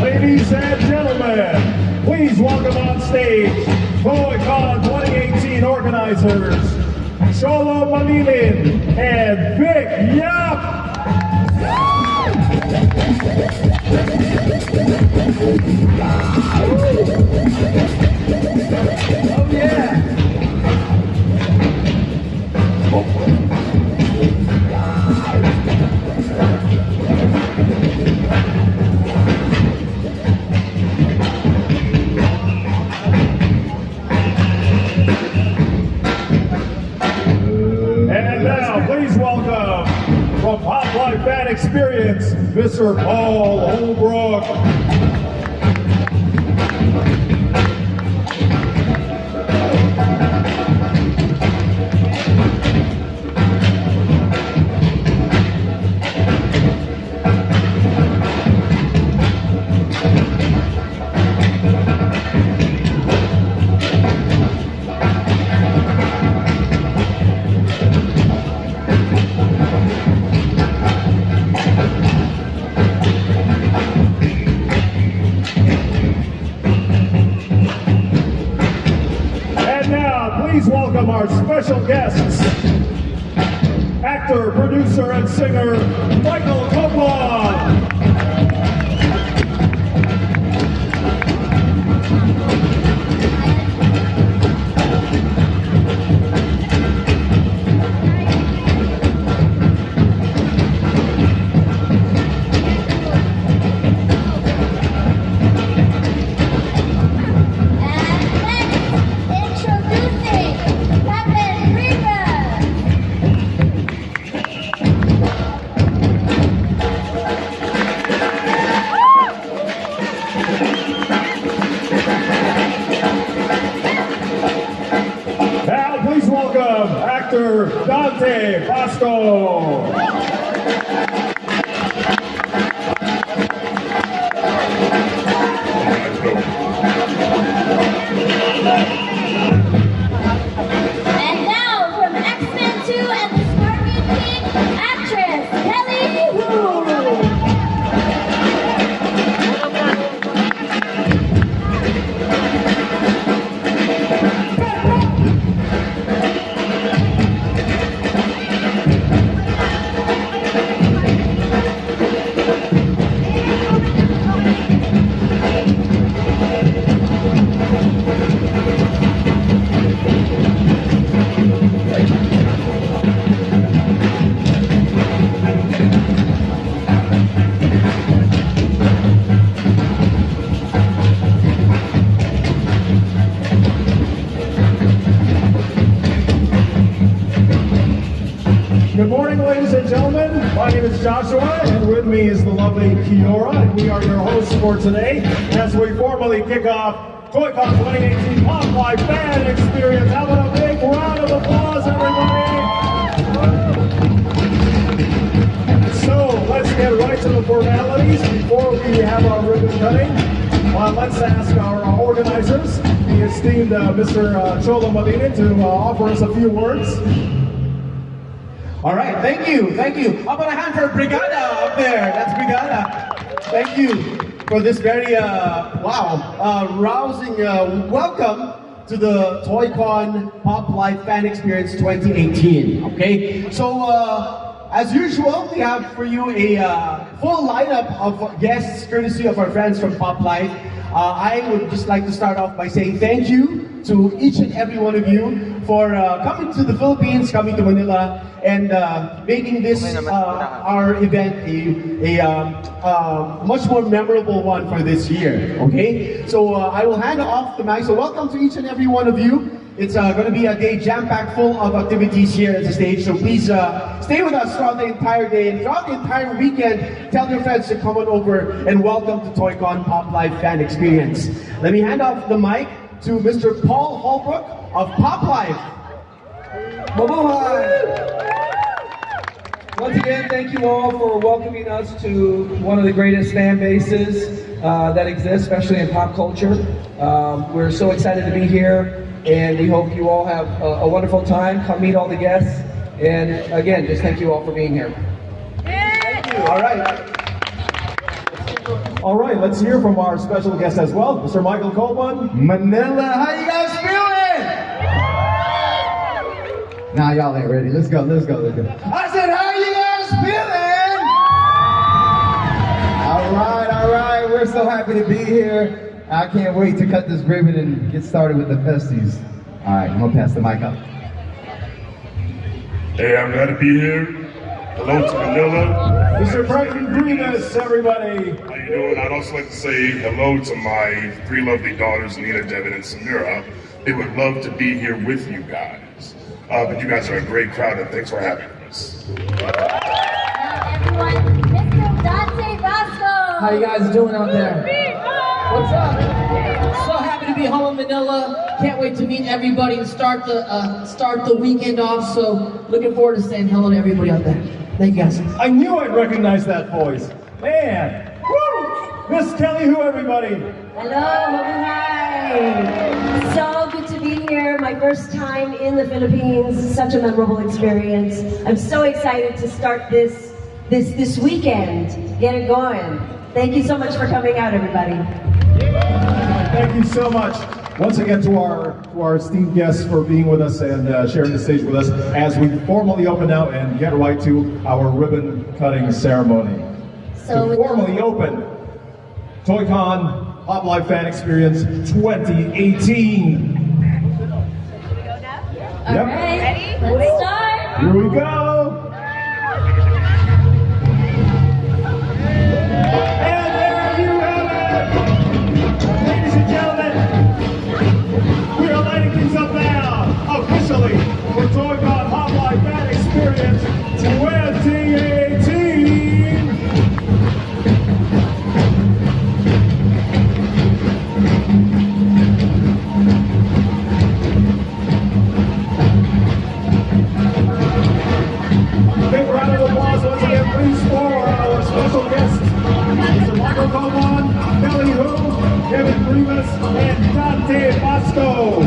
Ladies and gentlemen, please welcome on stage TOYCON 2018 organizers, Cholo Malilin and Big Yap. Oh yeah! And now, please welcome from POPLIFE FANXperience, Mr. Paul Holbrook. Please welcome our special guests, actor, producer, and singer, Michael Coppola. Actor Dante Pasco. And now from X-Men 2 and the Scorpion King, actress Kelly Wu. Good morning, ladies and gentlemen. My name is Joshua, and with me is the lovely Kiora, and we are your hosts for today as we formally kick off TOYCON 2018 POPLIFE FANXperience. How about a big round of applause, everybody? So let's get right to the formalities before we have our ribbon cutting. Let's ask our organizers, the esteemed Mr. Cholo Malilin, to offer us a few words. All right, thank you, thank you. How about a hand for Brigada up there? That's Brigada. Thank you for this very, rousing welcome to the TOYCON Pop Life Fan Experience 2018. Okay, so as usual, we have for you a full lineup of guests courtesy of our friends from Pop Life. I would just like to start off by saying thank you to each and every one of you for coming to the Philippines, coming to Manila, and making this our event a much more memorable one for this year. Okay, so I will hand off the mic. So welcome to each and every one of you. It's going to be a day jam-packed full of activities here at the stage. So please stay with us throughout the entire day and throughout the entire weekend. Tell your friends to come on over and welcome to TOYCON Pop Life Fan Experience. Let me hand off the mic to Mr. Paul Holbrook of Pop Life. Mabuhay! Once again, thank you all for welcoming us to one of the greatest fan bases that exists, especially in pop culture. We're so excited to be here, and we hope you all have a wonderful time. Come meet all the guests, and again, just thank you all for being here. Thank you. All right. All right, let's hear from our special guest as well, Mr. Michael Coleman. Manila, how you guys feeling? Nah, y'all ain't ready. Let's go, let's go, let's go. I said, how you guys feeling? All right, we're so happy to be here. I can't wait to cut this ribbon and get started with the festies. All right, I'm gonna pass the mic up. Hey, I'm glad to be here. Hello to Manila. Mr. Franklin Grievous, everybody. How you doing? I'd also like to say hello to my three lovely daughters, Nina, Devin, and Samira. They would love to be here with you guys. But you guys are a great crowd, and thanks for having us. Everyone, Mr. Dante Vasco. How you guys doing out there? What's up? So happy to be home in Manila. Can't wait to meet everybody and start the weekend off. So looking forward to saying hello to everybody out there. Thank you guys. I knew I'd recognize that voice. Man, woo! Miss Kelly Who, everybody. Hello, hi. So good to be here. My first time in the Philippines. Such a memorable experience. I'm so excited to start this weekend. Get it going. Thank you so much for coming out, everybody. Thank you so much once again to our esteemed guests for being with us and sharing the stage with us as we formally open now and get right to our ribbon cutting ceremony. So to formally open TOYCON Pop Life Fan Experience 2018. All right, let's start. Here we go. And there you have it, ladies and gentlemen. We are lighting things up now, officially, for TOYCON Pop Life Fan Experience 2018. Big round of applause once again, please, for our special guests, Mr. Michael Coleman, Kelly Who, Kevin Grievous, and Dante Bosco.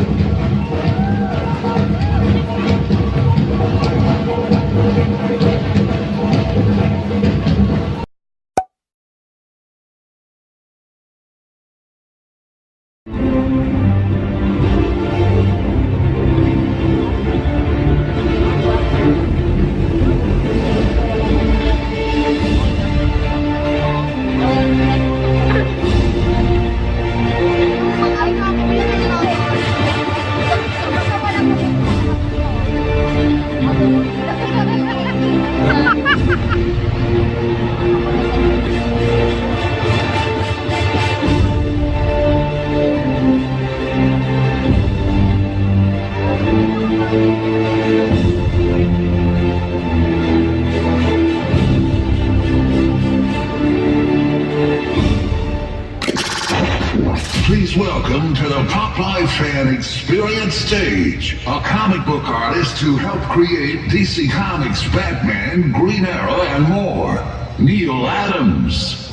Please welcome to the Pop Life Fan Experience stage, a comic book artist who helped create DC Comics, Batman, Green Arrow, and more, Neil Adams.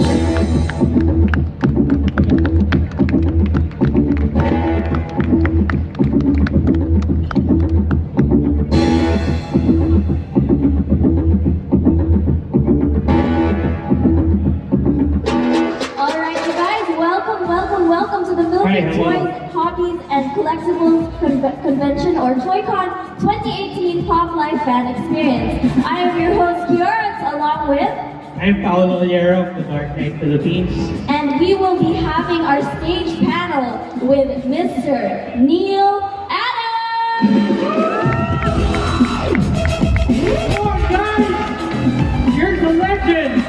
2018 Pop Life Fan Experience. I am your host, Kirssten, along with... I'm LYRA of the Dark Knight Philippines. And we will be having our stage panel with Mr. NEAL Adams! Come on, guys! Here's the legend!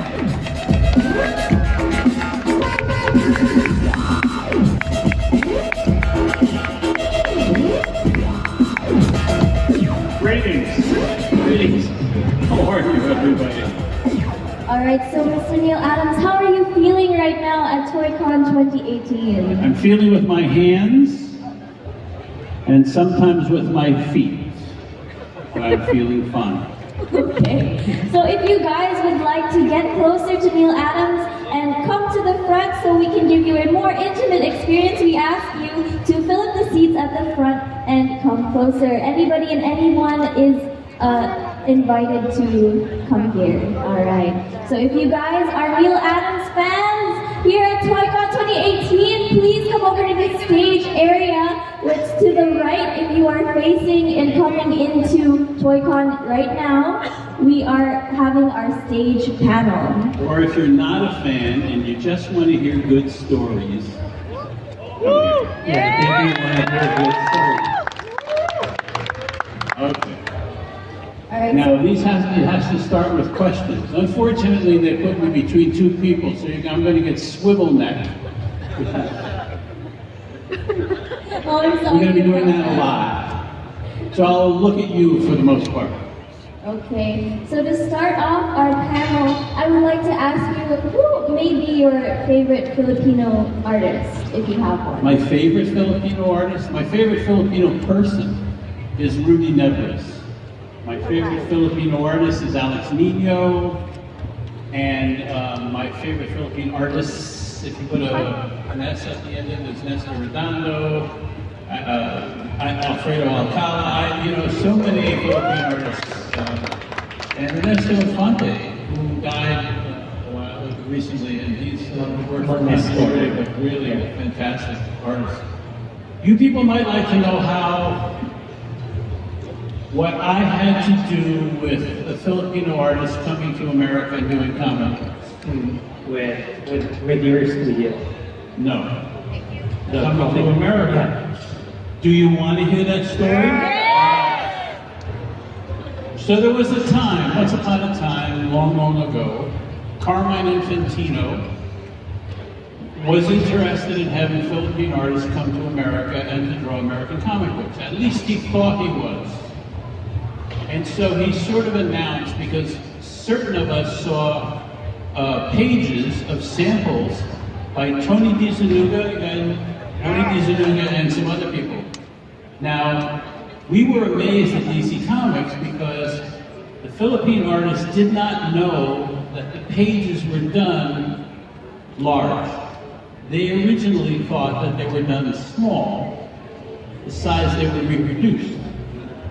Greetings. How are you, everybody? Alright, so Mr. NEAL Adams, how are you feeling right now at TOYCON 2018? I'm feeling with my hands and sometimes with my feet. But I'm feeling fine. Okay, so if you guys would like to get closer to NEAL Adams and come to the front so we can give you a more intimate experience, we ask you to fill up the seats at the front and come closer. Anybody and anyone is invited to come here. Alright, so if you guys are NEAL Adams fans here at TOYCON 2018, please come over to the stage area, which to the right if you are facing and coming into TOYCON right now. We are having our stage panel. Or if you're not a fan and you just want to hear good stories, okay. Alright, Now, so it has to start with questions. Unfortunately, they put me between two people, so I'm going to get swivel necked. oh, I'm We're sorry. going to be doing that a lot. So I'll look at you for the most part. Okay, so to start off our panel, I would like to ask you who may be your favorite Filipino artist, if you have one. My favorite Filipino artist, my favorite Filipino person is Rudy Nebres. My favorite Filipino artist is Alex Nino. And my favorite Filipino artists, if you put an S at the end of it, is Nestor Redondo, Alfredo Alcala, so many Filipino artists. And Ernesto Infante, who died recently, and he's worked for Pasay, but really a fantastic artist. You people might like to know what I had to do with the Filipino artists coming to America and doing comic With your studio. No. Coming to America. Do you want to hear that story? So there was a time, once upon a time, long, long ago, Carmine Infantino was interested in having Filipino artists come to America and to draw American comic books. At least he thought he was. And so he sort of announced, because certain of us saw pages of samples by Tony DiZanuga and some other people. Now, we were amazed at DC Comics because the Philippine artists did not know that the pages were done large. They originally thought that they were done small, the size they were reproduced.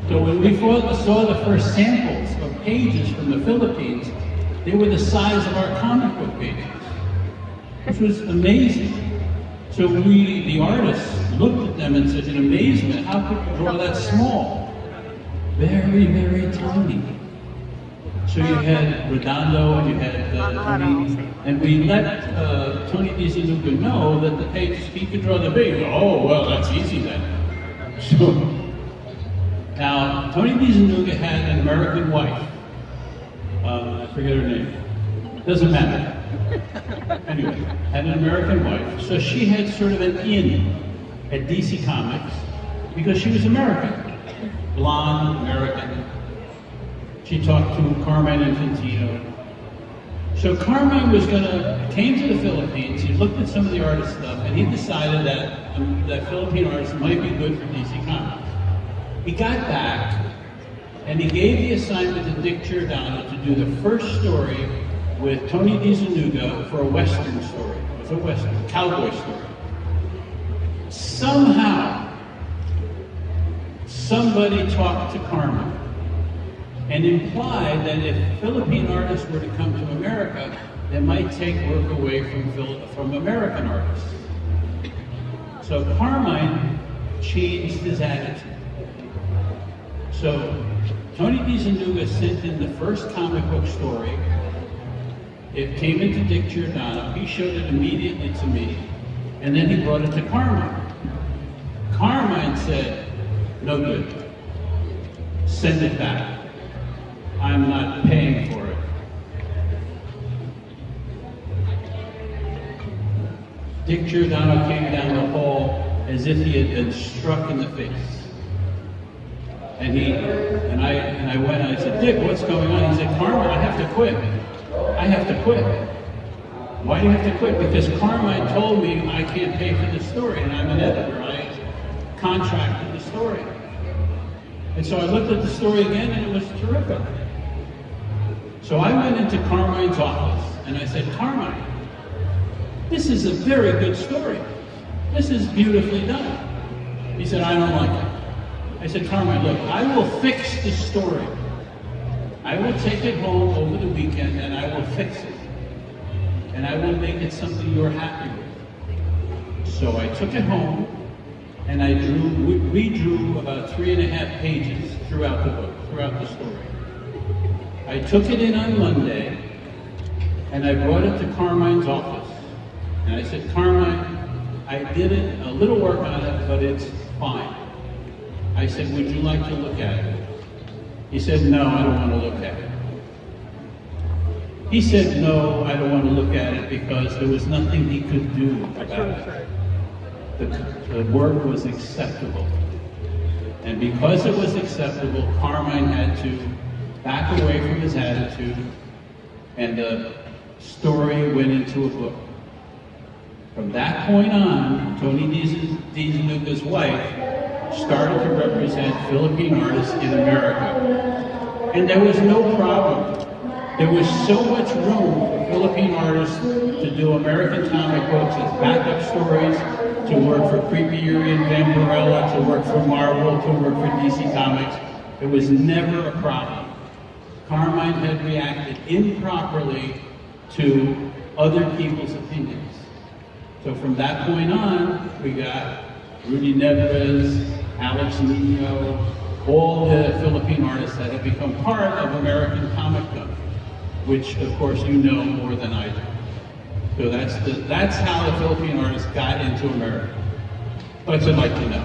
So when we saw the first samples of pages from the Philippines, they were the size of our comic book pages, which was amazing. So we, the artists, looked at them and said in amazement, how could you draw that small? Very, very tiny. So you had Redondo and you had Tony, and we let Tony DiZanuga know that the pages, he could draw the big. Oh, well, that's easy then. So, now, Tony DiZanuga had an American wife. I forget her name. Doesn't matter. Anyway, had an American wife. So she had sort of an in at DC Comics because she was American. Blonde, American. She talked to Carmine Infantino. So Carmine came to the Philippines, he looked at some of the artist stuff, and he decided that Filipino artists might be good for DC Comics. He got back, and he gave the assignment to Dick Giordano to do the first story with Tony DiZanuga for a Western story. It's a Western, cowboy story. Somehow, somebody talked to Carmine and implied that if Philippine artists were to come to America, they might take work away from American artists. So Carmine changed his attitude. So Tony DeZanuga sent in the first comic book story. It came into Dick Giordano. He showed it immediately to me, and then he brought it to Carmine. Carmine said, "No good. Send it back. I'm not paying for it." Dick Giordano came down the hall as if he had been struck in the face. And I went and I said, "Dick, what's going on?" He said, "Carmine, I have to quit. I have to quit." "Why do you have to quit?" "Because Carmine told me I can't pay for the story, and I'm an editor. I contracted the story." And so I looked at the story again, and it was terrific. So I went into Carmine's office, and I said, "Carmine, this is a very good story. This is beautifully done." He said, "I don't like it." I said, "Carmine, look, I will fix the story. I will take it home over the weekend and I will fix it. And I will make it something you're happy with." So I took it home and I redrew about 3.5 pages throughout the book, throughout the story. I took it in on Monday and I brought it to Carmine's office. And I said, "Carmine, I did a little work on it, but it's fine." I said, "Would you like to look at it?" He said, "No, I don't want to look at it." He said, "No, I don't want to look at it because there was nothing he could do about it. The work was acceptable. And because it was acceptable, Carmine had to back away from his attitude, and the story went into a book. From that point on, Tony DeZanuga's wife started to represent Philippine artists in America. And there was no problem. There was so much room for Philippine artists to do American comic books as backup stories, to work for Creepy Eerie and Vampirella, to work for Marvel, to work for DC Comics. It was never a problem. Carmine had reacted improperly to other people's opinions. So from that point on, we got Rudy Neves, Alex Nino, all the Philippine artists that have become part of American comic book, which of course you know more than I do. So that's how the Philippine artists got into America. What's it like to know?